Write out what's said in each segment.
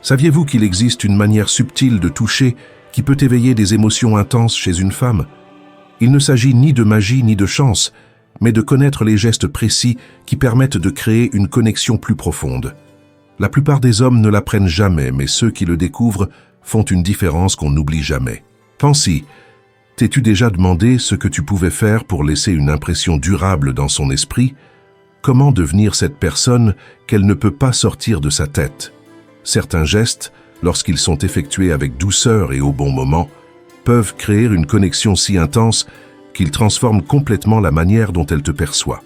Saviez-vous qu'il existe une manière subtile de toucher qui peut éveiller des émotions intenses chez une femme? Il ne s'agit ni de magie ni de chance, mais de connaître les gestes précis qui permettent de créer une connexion plus profonde. La plupart des hommes ne l'apprennent jamais, mais ceux qui le découvrent font une différence qu'on n'oublie jamais. Pense-y, t'es-tu déjà demandé ce que tu pouvais faire pour laisser une impression durable dans son esprit? Comment devenir cette personne qu'elle ne peut pas sortir de sa tête? Certains gestes, lorsqu'ils sont effectués avec douceur et au bon moment, peuvent créer une connexion si intense qu'ils transforment complètement la manière dont elle te perçoit.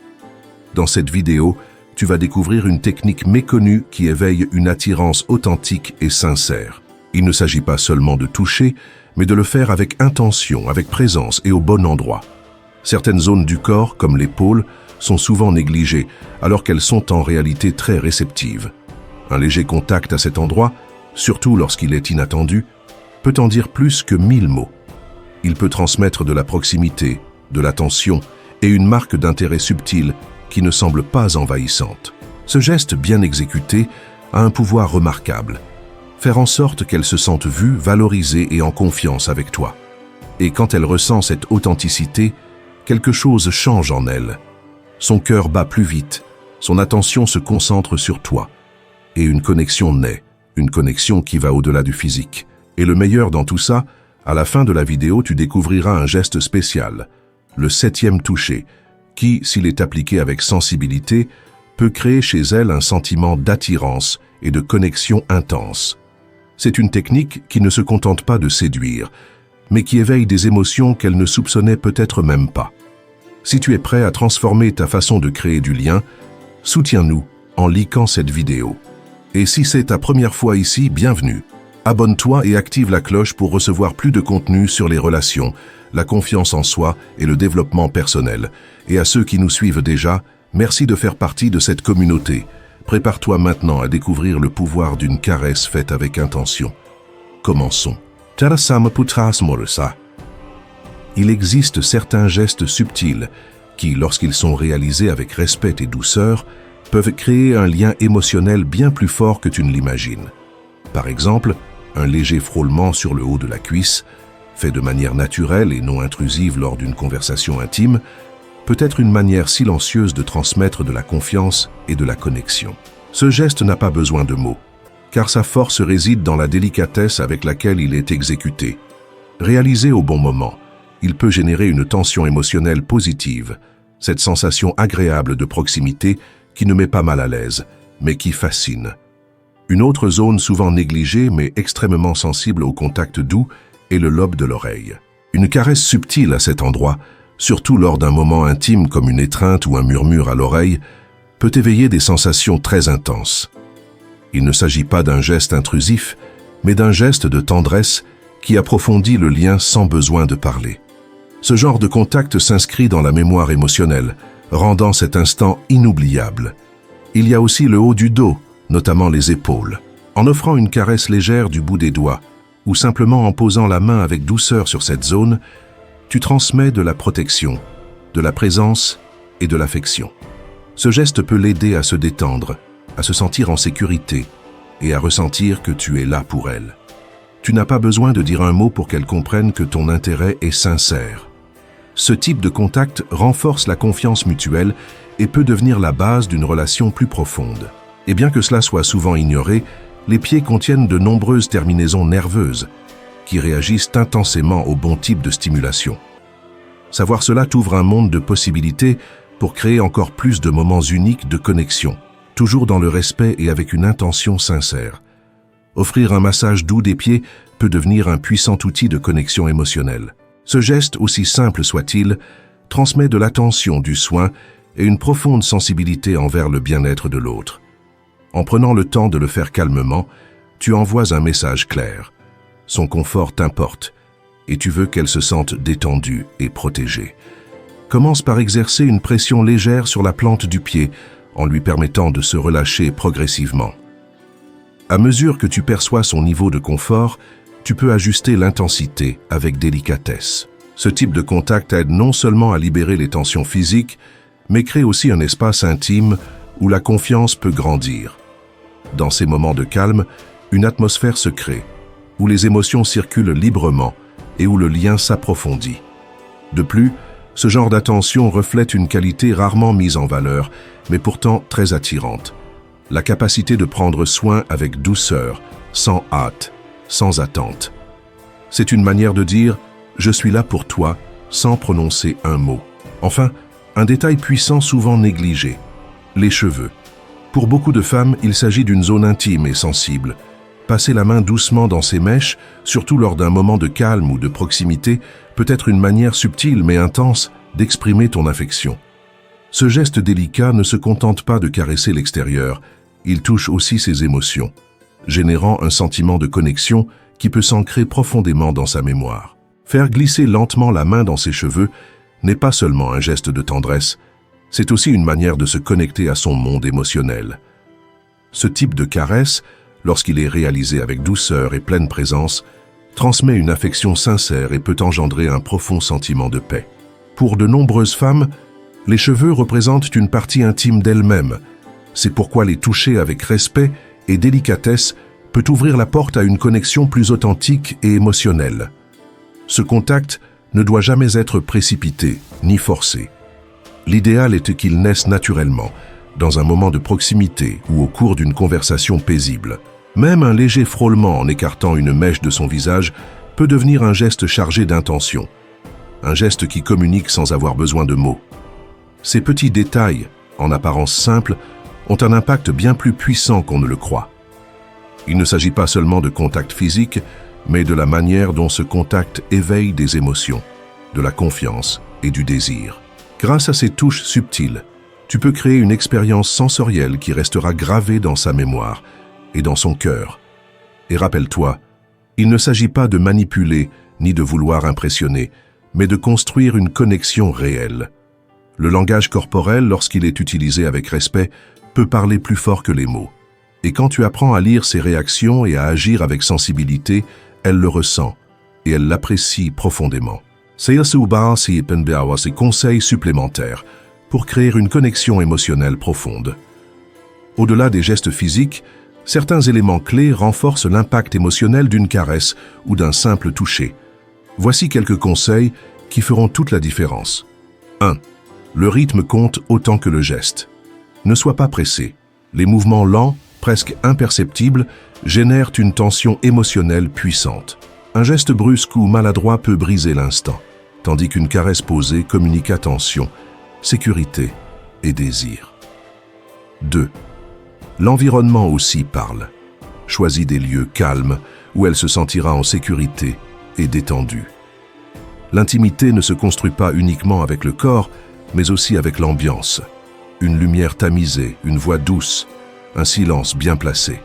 Dans cette vidéo, tu vas découvrir une technique méconnue qui éveille une attirance authentique et sincère. Il ne s'agit pas seulement de toucher, mais de le faire avec intention, avec présence et au bon endroit. Certaines zones du corps, comme l'épaule, sont souvent négligées, alors qu'elles sont en réalité très réceptives. Un léger contact à cet endroit, surtout lorsqu'il est inattendu, peut en dire plus que 1000 mots. Il peut transmettre de la proximité, de l'attention et une marque d'intérêt subtil qui ne semble pas envahissante. Ce geste bien exécuté a un pouvoir remarquable. Faire en sorte qu'elle se sente vue, valorisée et en confiance avec toi. Et quand elle ressent cette authenticité, quelque chose change en elle. Son cœur bat plus vite, son attention se concentre sur toi. Et une connexion naît, une connexion qui va au-delà du physique. Et le meilleur dans tout ça, à la fin de la vidéo, tu découvriras un geste spécial, le 7e toucher, qui, s'il est appliqué avec sensibilité, peut créer chez elle un sentiment d'attirance et de connexion intense. C'est une technique qui ne se contente pas de séduire, mais qui éveille des émotions qu'elle ne soupçonnait peut-être même pas. Si tu es prêt à transformer ta façon de créer du lien, soutiens-nous en likant cette vidéo. Et si c'est ta première fois ici, bienvenue. Abonne-toi et active la cloche pour recevoir plus de contenu sur les relations, la confiance en soi et le développement personnel. Et à ceux qui nous suivent déjà, merci de faire partie de cette communauté. Prépare-toi maintenant à découvrir le pouvoir d'une caresse faite avec intention. Commençons. Il existe certains gestes subtils qui, lorsqu'ils sont réalisés avec respect et douceur, peuvent créer un lien émotionnel bien plus fort que tu ne l'imagines. Par exemple, un léger frôlement sur le haut de la cuisse, fait de manière naturelle et non intrusive lors d'une conversation intime, peut être une manière silencieuse de transmettre de la confiance et de la connexion. Ce geste n'a pas besoin de mots, car sa force réside dans la délicatesse avec laquelle il est exécuté. Réalisé au bon moment, il peut générer une tension émotionnelle positive, cette sensation agréable de proximité qui ne met pas mal à l'aise, mais qui fascine. Une autre zone souvent négligée mais extrêmement sensible au contact doux est le lobe de l'oreille. Une caresse subtile à cet endroit, surtout lors d'un moment intime comme une étreinte ou un murmure à l'oreille, peut éveiller des sensations très intenses. Il ne s'agit pas d'un geste intrusif, mais d'un geste de tendresse qui approfondit le lien sans besoin de parler. Ce genre de contact s'inscrit dans la mémoire émotionnelle, rendant cet instant inoubliable. Il y a aussi le haut du dos, notamment les épaules. En offrant une caresse légère du bout des doigts, ou simplement en posant la main avec douceur sur cette zone, tu transmets de la protection, de la présence et de l'affection. Ce geste peut l'aider à se détendre, à se sentir en sécurité et à ressentir que tu es là pour elle. Tu n'as pas besoin de dire un mot pour qu'elle comprenne que ton intérêt est sincère. Ce type de contact renforce la confiance mutuelle et peut devenir la base d'une relation plus profonde. Et bien que cela soit souvent ignoré, les pieds contiennent de nombreuses terminaisons nerveuses qui réagissent intensément au bon type de stimulation. Savoir cela t'ouvre un monde de possibilités pour créer encore plus de moments uniques de connexion, toujours dans le respect et avec une intention sincère. Offrir un massage doux des pieds peut devenir un puissant outil de connexion émotionnelle. Ce geste, aussi simple soit-il, transmet de l'attention, du soin et une profonde sensibilité envers le bien-être de l'autre. En prenant le temps de le faire calmement, tu envoies un message clair. Son confort t'importe et tu veux qu'elle se sente détendue et protégée. Commence par exercer une pression légère sur la plante du pied en lui permettant de se relâcher progressivement. À mesure que tu perçois son niveau de confort, tu peux ajuster l'intensité avec délicatesse. Ce type de contact aide non seulement à libérer les tensions physiques, mais crée aussi un espace intime où la confiance peut grandir. Dans ces moments de calme, une atmosphère se crée, où les émotions circulent librement et où le lien s'approfondit. De plus, ce genre d'attention reflète une qualité rarement mise en valeur, mais pourtant très attirante. La capacité de prendre soin avec douceur, sans hâte, sans attente. C'est une manière de dire « je suis là pour toi » sans prononcer un mot. Enfin, un détail puissant souvent négligé, les cheveux. Pour beaucoup de femmes, il s'agit d'une zone intime et sensible. Passer la main doucement dans ces mèches, surtout lors d'un moment de calme ou de proximité, peut être une manière subtile mais intense d'exprimer ton affection. Ce geste délicat ne se contente pas de caresser l'extérieur, il touche aussi ses émotions, générant un sentiment de connexion qui peut s'ancrer profondément dans sa mémoire. Faire glisser lentement la main dans ses cheveux n'est pas seulement un geste de tendresse, c'est aussi une manière de se connecter à son monde émotionnel. Ce type de caresse, lorsqu'il est réalisé avec douceur et pleine présence, transmet une affection sincère et peut engendrer un profond sentiment de paix. Pour de nombreuses femmes, les cheveux représentent une partie intime d'elles-mêmes. C'est pourquoi les toucher avec respect et délicatesse peut ouvrir la porte à une connexion plus authentique et émotionnelle. Ce contact ne doit jamais être précipité ni forcé. L'idéal est qu'il naisse naturellement, dans un moment de proximité ou au cours d'une conversation paisible. Même un léger frôlement en écartant une mèche de son visage peut devenir un geste chargé d'intention, un geste qui communique sans avoir besoin de mots. Ces petits détails, en apparence simples, ont un impact bien plus puissant qu'on ne le croit. Il ne s'agit pas seulement de contact physique, mais de la manière dont ce contact éveille des émotions, de la confiance et du désir. Grâce à ces touches subtiles, tu peux créer une expérience sensorielle qui restera gravée dans sa mémoire et dans son cœur. Et rappelle-toi, il ne s'agit pas de manipuler ni de vouloir impressionner, mais de construire une connexion réelle. Le langage corporel, lorsqu'il est utilisé avec respect, peut parler plus fort que les mots. Et quand tu apprends à lire ses réactions et à agir avec sensibilité, elle le ressent et elle l'apprécie profondément. Ces conseils supplémentaires pour créer une connexion émotionnelle profonde. Au-delà des gestes physiques, certains éléments clés renforcent l'impact émotionnel d'une caresse ou d'un simple toucher. Voici quelques conseils qui feront toute la différence. 1. Le rythme compte autant que le geste. Ne sois pas pressé. Les mouvements lents, presque imperceptibles, génèrent une tension émotionnelle puissante. Un geste brusque ou maladroit peut briser l'instant, tandis qu'une caresse posée communique attention, sécurité et désir. 2. L'environnement aussi parle. Choisis des lieux calmes où elle se sentira en sécurité et détendue. L'intimité ne se construit pas uniquement avec le corps, mais aussi avec l'ambiance. Une lumière tamisée, une voix douce, un silence bien placé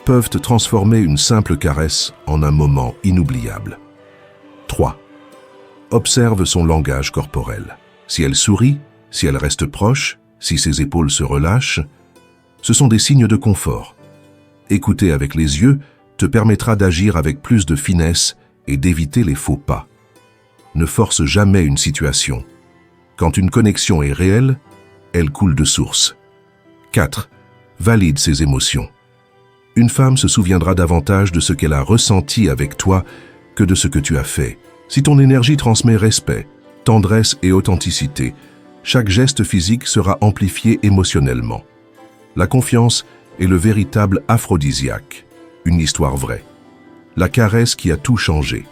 peuvent transformer une simple caresse en un moment inoubliable. 3. Observe son langage corporel. Si elle sourit, si elle reste proche, si ses épaules se relâchent, ce sont des signes de confort. Écouter avec les yeux te permettra d'agir avec plus de finesse et d'éviter les faux pas. Ne force jamais une situation. Quand une connexion est réelle, elle coule de source. 4. Valide ses émotions. Une femme se souviendra davantage de ce qu'elle a ressenti avec toi que de ce que tu as fait. Si ton énergie transmet respect, tendresse et authenticité, chaque geste physique sera amplifié émotionnellement. La confiance est le véritable aphrodisiaque, une histoire vraie. La caresse qui a tout changé.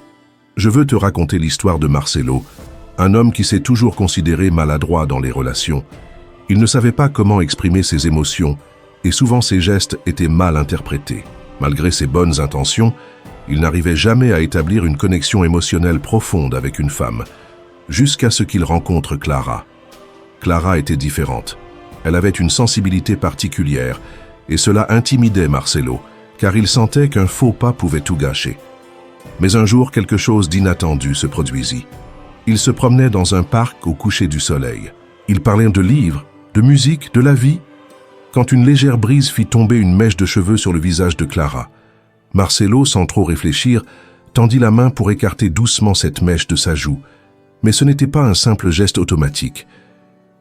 Je veux te raconter l'histoire de Marcelo, un homme qui s'est toujours considéré maladroit dans les relations. Il ne savait pas comment exprimer ses émotions et souvent ses gestes étaient mal interprétés. Malgré ses bonnes intentions, il n'arrivait jamais à établir une connexion émotionnelle profonde avec une femme, jusqu'à ce qu'il rencontre Clara. Clara était différente. Elle avait une sensibilité particulière et cela intimidait Marcelo, car il sentait qu'un faux pas pouvait tout gâcher. Mais un jour, quelque chose d'inattendu se produisit. Il se promenait dans un parc au coucher du soleil. Il parlait de livres, de musique, de la vie, quand une légère brise fit tomber une mèche de cheveux sur le visage de Clara. Marcelo, sans trop réfléchir, tendit la main pour écarter doucement cette mèche de sa joue. Mais ce n'était pas un simple geste automatique.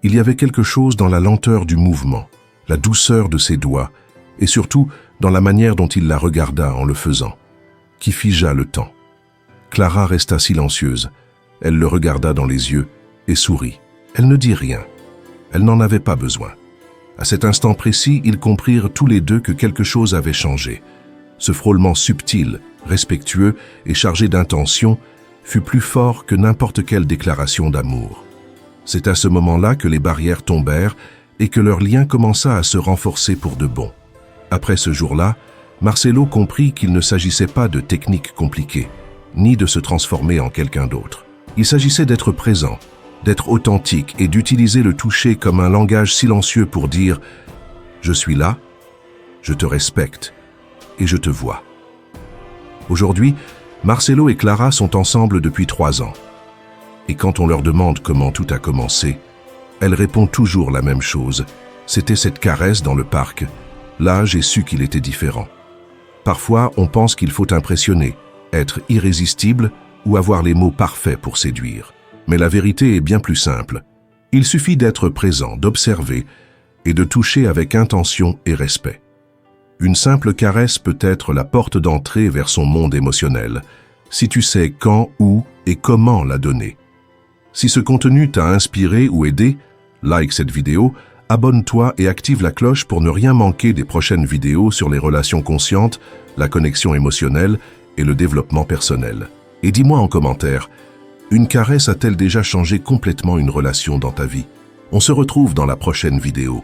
Il y avait quelque chose dans la lenteur du mouvement, la douceur de ses doigts, et surtout dans la manière dont il la regarda en le faisant, qui figea le temps. Clara resta silencieuse. Elle le regarda dans les yeux et sourit. Elle ne dit rien. Elle n'en avait pas besoin. À cet instant précis, ils comprirent tous les deux que quelque chose avait changé. Ce frôlement subtil, respectueux et chargé d'intention fut plus fort que n'importe quelle déclaration d'amour. C'est à ce moment-là que les barrières tombèrent et que leur lien commença à se renforcer pour de bon. Après ce jour-là, Marcelo comprit qu'il ne s'agissait pas de techniques compliquées, ni de se transformer en quelqu'un d'autre. Il s'agissait d'être présent, d'être authentique et d'utiliser le toucher comme un langage silencieux pour dire « Je suis là, je te respecte et je te vois ». Aujourd'hui, Marcelo et Clara sont ensemble depuis 3 ans. Et quand on leur demande comment tout a commencé, elle répond toujours la même chose. C'était cette caresse dans le parc. Là, j'ai su qu'il était différent. Parfois, on pense qu'il faut impressionner, être irrésistible ou avoir les mots parfaits pour séduire. Mais la vérité est bien plus simple. Il suffit d'être présent, d'observer et de toucher avec intention et respect. Une simple caresse peut être la porte d'entrée vers son monde émotionnel, si tu sais quand, où et comment la donner. Si ce contenu t'a inspiré ou aidé, like cette vidéo, abonne-toi et active la cloche pour ne rien manquer des prochaines vidéos sur les relations conscientes, la connexion émotionnelle et le développement personnel. Et dis-moi en commentaire, une caresse a-t-elle déjà changé complètement une relation dans ta vie? On se retrouve dans la prochaine vidéo.